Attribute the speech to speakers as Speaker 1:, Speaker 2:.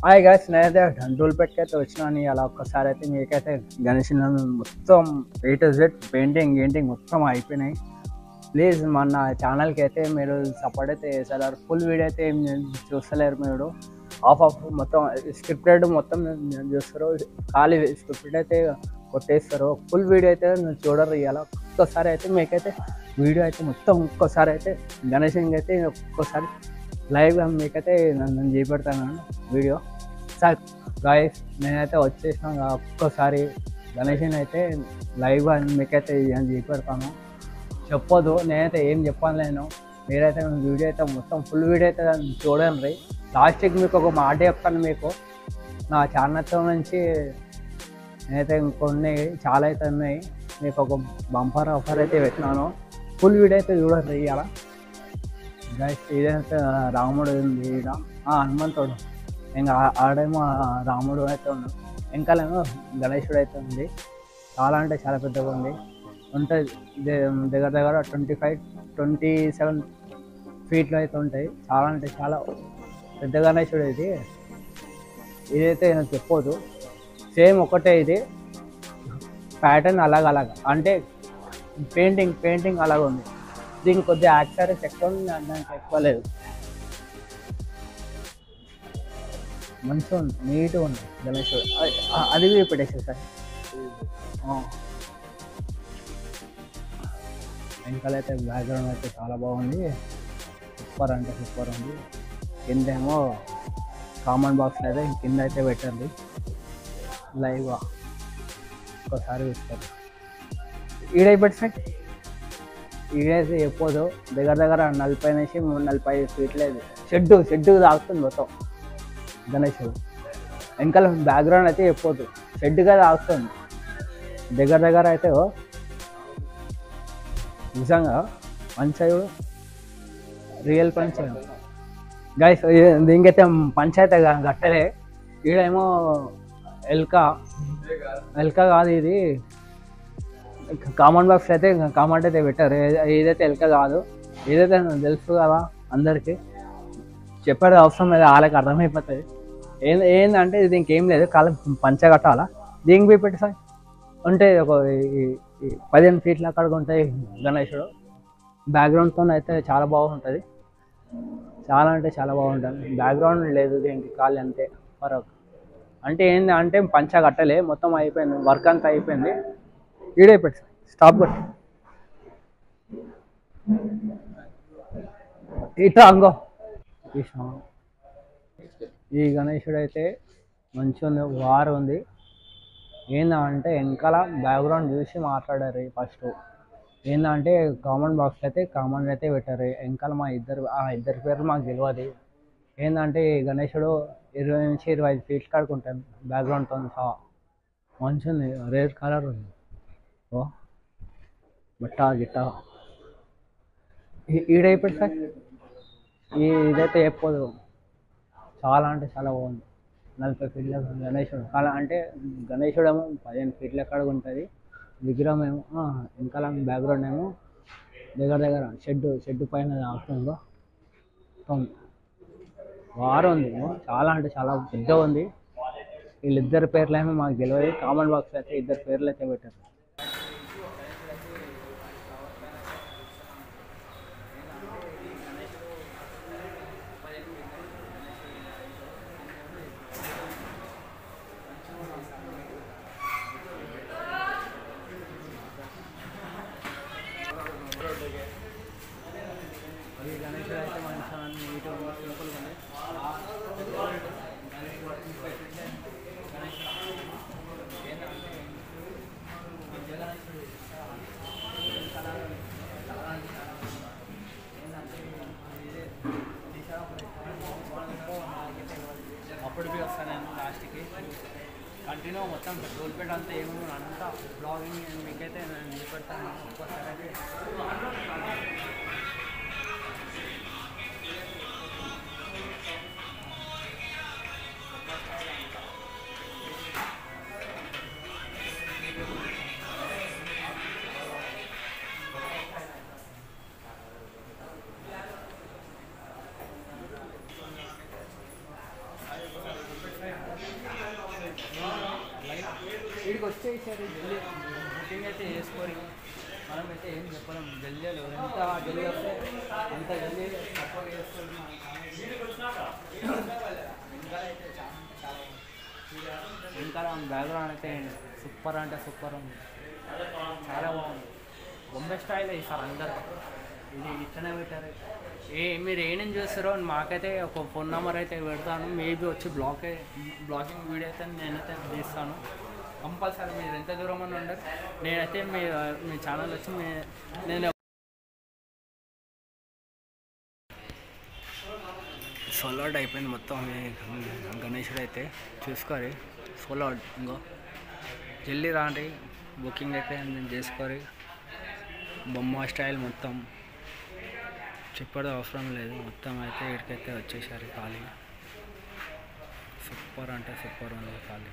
Speaker 1: Hi guys, నేనైతే ధూళిపేటకి అయితే వచ్చినాను. అలా ఒక్కసారి అయితే మీకైతే గణేష్ మొత్తం ఏ టు జెడ్ పెయింటింగ్ మొత్తం అయిపోయినాయి. ప్లీజ్ మన ఛానల్కి అయితే మీరు సపోర్ట్ అయితే చేస్తారు. ఫుల్ వీడియో అయితే ఏం చూస్తలేరు మీరు. ఆఫ్ మొత్తం స్క్రిప్టెడ్ మొత్తం చూస్తారు. ఖాళీ స్క్రిప్టెడ్ అయితే కొట్టేస్తారు. ఫుల్ వీడియో అయితే చూడరు. ఇలా ఒక్కసారి అయితే మీకైతే వీడియో అయితే మొత్తం ఒక్కసారి అయితే గణేష్ అయితే ఒక్కసారి లైవ్గా మీకైతే నన్ను చేపెడతాను వీడియో. సార్ గాయస్, నేనైతే వచ్చేసిన ఒక్కసారి గణేష్ని అయితే లైవ్గా మీకైతే చేపెడతాను. చెప్పొద్దు, నేనైతే ఏం చెప్పాను నేను. మీరైతే వీడియో అయితే మొత్తం ఫుల్ వీడియో అయితే చూడండి. లాస్ట్కి మీకు ఒక మాట చెప్తాను. మీకు నా ఛానల్తో నుంచి నేనైతే ఇంకొన్ని చాలా అయితే ఉన్నాయి. మీకు ఒక బంపర్ ఆఫర్ అయితే పెట్టినాను. ఫుల్ వీడియో అయితే చూడండి. ఇలా గైస్, ఇదైతే రాముడు ఉంది, హనుమంతుడు. ఇంకా ఆడేమో రాముడు అయితే ఉన్నాడు, ఇంకాలేమో గణేశుడు అయితే ఉంది. చాలా అంటే చాలా పెద్దగా ఉంది. ఉంటుంది దగ్గర 27 ఫీట్లు అయితే ఉంటాయి. చాలా అంటే చాలా పెద్ద గణేశుడు ఇది. ఇదైతే నేను చెప్పొద్దు, సేమ్ ఒకటే. ఇది ప్యాటర్న్ అలాగ అంటే పెయింటింగ్ అలాగ ఉంది. దీనికి కొద్దిగా యాక్సరీస్ ఎక్కువ ఉంది, దానికి ఎక్కువ లేదు. మంచిగా ఉంది, నీట్గా ఉంది గణేశుడు. అది పెట్టేసారు సార్. వెనకాలైతే బ్యాక్గ్రౌండ్ అయితే చాలా బాగుంది. సూపర్ అంటే సూపర్ ఉంది. కింద ఏమో కామన్ బాక్స్లో అయితే కింద అయితే పెట్టండి లైవ్గా ఒక్కసారి చూస్తారు. ఈడైపెట్టి సార్, ఈడైతే చెప్పొద్దు. దగ్గర 40 నుంచి 45 ఫీట్లేదు. షెడ్డు తాగుతుంది మొత్తం గణేశుడు. వెనకాల బ్యాక్గ్రౌండ్ అయితే చెప్పొద్దు, షెడ్గా తాగుతుంది. దగ్గర అయితే నిజంగా పంచాయతీ రియల్ పంచాయతీ గైస్. దీనికైతే పంచాయతీ కట్టలే. ఈడేమో ఎల్కా కాదు, ఇది కామన్ బాక్స్ అయితే కామెంట్ అయితే పెట్టారు. ఏదైతే ఎల్క కాదు, ఏదైతే తెలుసు కదా అందరికీ. చెప్పారు అవసరం లేదు, వాళ్ళకి అర్థమైపోతుంది. ఏంటంటే దీనికి ఏం లేదు, కాలం పంచ కట్టాలా. దీనికి పోయి పెట్టి సార్ అంటే ఒక 15 ఫీట్ల అక్కడికి ఉంటాయి గణేశుడు. బ్యాక్గ్రౌండ్తో అయితే చాలా బాగుంటుంది. చాలా అంటే చాలా బాగుంటుంది. బ్యాక్గ్రౌండ్ లేదు దీనికి, ఖాళీ అంతే. మరొక అంటే ఏంది అంటే పంచ కట్టలే, మొత్తం అయిపోయింది, వర్క్ అంతా అయిపోయింది. ఈడైపోయింది సార్, స్టాప్ కొట్టి ఇట్లా అంగో. ఈ గణేశుడు అయితే మంచిగా ఉంది, వారు ఉంది. ఏందంటే వెనకాల బ్యాక్గ్రౌండ్ చూసి మాట్లాడారు ఫస్ట్. ఏంటంటే కామన్ బాక్స్ అయితే కామన్ అయితే పెట్టారు. వెనకాల మా ఇద్దరి పేర్లు మాకు తెలియదు. ఏంటంటే గణేశుడు 20 నుంచి 25 ఫీట్ల కాడికి ఉంటాను బ్యాక్గ్రౌండ్తో సహా. మంచిగా ఉంది, రేర్ కలర్ ఉంది. ఓ గిట్ట ఈడైపోయింది సార్. ఇదైతే చెప్పదు, చాలా అంటే చాలా బాగుంది. 40 ఫీట్ల గణేశుడు. అలా అంటే గణేశుడు ఏమో 15 ఫీట్ల కాడికి ఉంటుంది. విగ్రహం ఏమో వెనకాల బ్యాక్గ్రౌండ్ ఏమో దగ్గర షెడ్ పైన ఆస్తుందో వారు ఉంది. చాలా అంటే చాలా పెద్దగా ఉంది. వీళ్ళిద్దరి పేర్లు ఏమో మాకు తెలియదు. కామన్ బాక్స్ అయితే ఇద్దరు పేర్లు అయితే పెట్టారు. ఈ గణేశుడు అయితే మంచిగా నీట్గా సింపుల్గా ఉంది. అప్పుడు వస్తాను నేను లాస్ట్కి కంటిన్యూ మొత్తం టోల్పేట అంతా ఏమేమి అంతా బ్లాగింగ్ మీకైతే నేను చూపెడతాను ఒక్కోసారి అయితే. వీడికి వచ్చేసారు జల్దీ బుకింగ్ అయితే చేసుకోరు. మనమైతే ఏం చెప్పలేం. జల్దీ ఎంత జల్దీ వస్తే అంత జల్దీ సపోర్ట్ చేసుకోవాలి. ఇంకా బ్యాక్గ్రౌండ్ అయితే సూపర్ అంటే సూపర్ ఉంది, చాలా బాగుంది. బొంబే స్టైల్ ఇస్తారు అందరు. ఇది ఇట్లనే పెట్టారు. మీరు ఏమేమి చూస్తారో మాకైతే ఒక ఫోన్ నెంబర్ అయితే పెడతాను. మేబీ వచ్చి బ్లాగింగ్ వీడియో అయితే నేనైతే తీస్తాను కంపల్సరీ. మీరు ఎంత దూరం అని ఉండరు, నేనైతే మీ ఛానల్ వచ్చి నేను సోలో అవుట్ అయిపోయింది మొత్తం. గణేశుడు అయితే చూసుకోరి సోలో అవుట్. ఇంకో జల్దీ రాండి, బుకింగ్ అయితే నేను చేసుకోరి. బొమ్మ స్టైల్ మొత్తం చెప్పడం అవసరం లేదు, మొత్తం అయితే ఇక్కడికైతే వచ్చేసారు. ఖాళీ సూపర్ అంటే సూపర్ ఉంది ఖాళీ.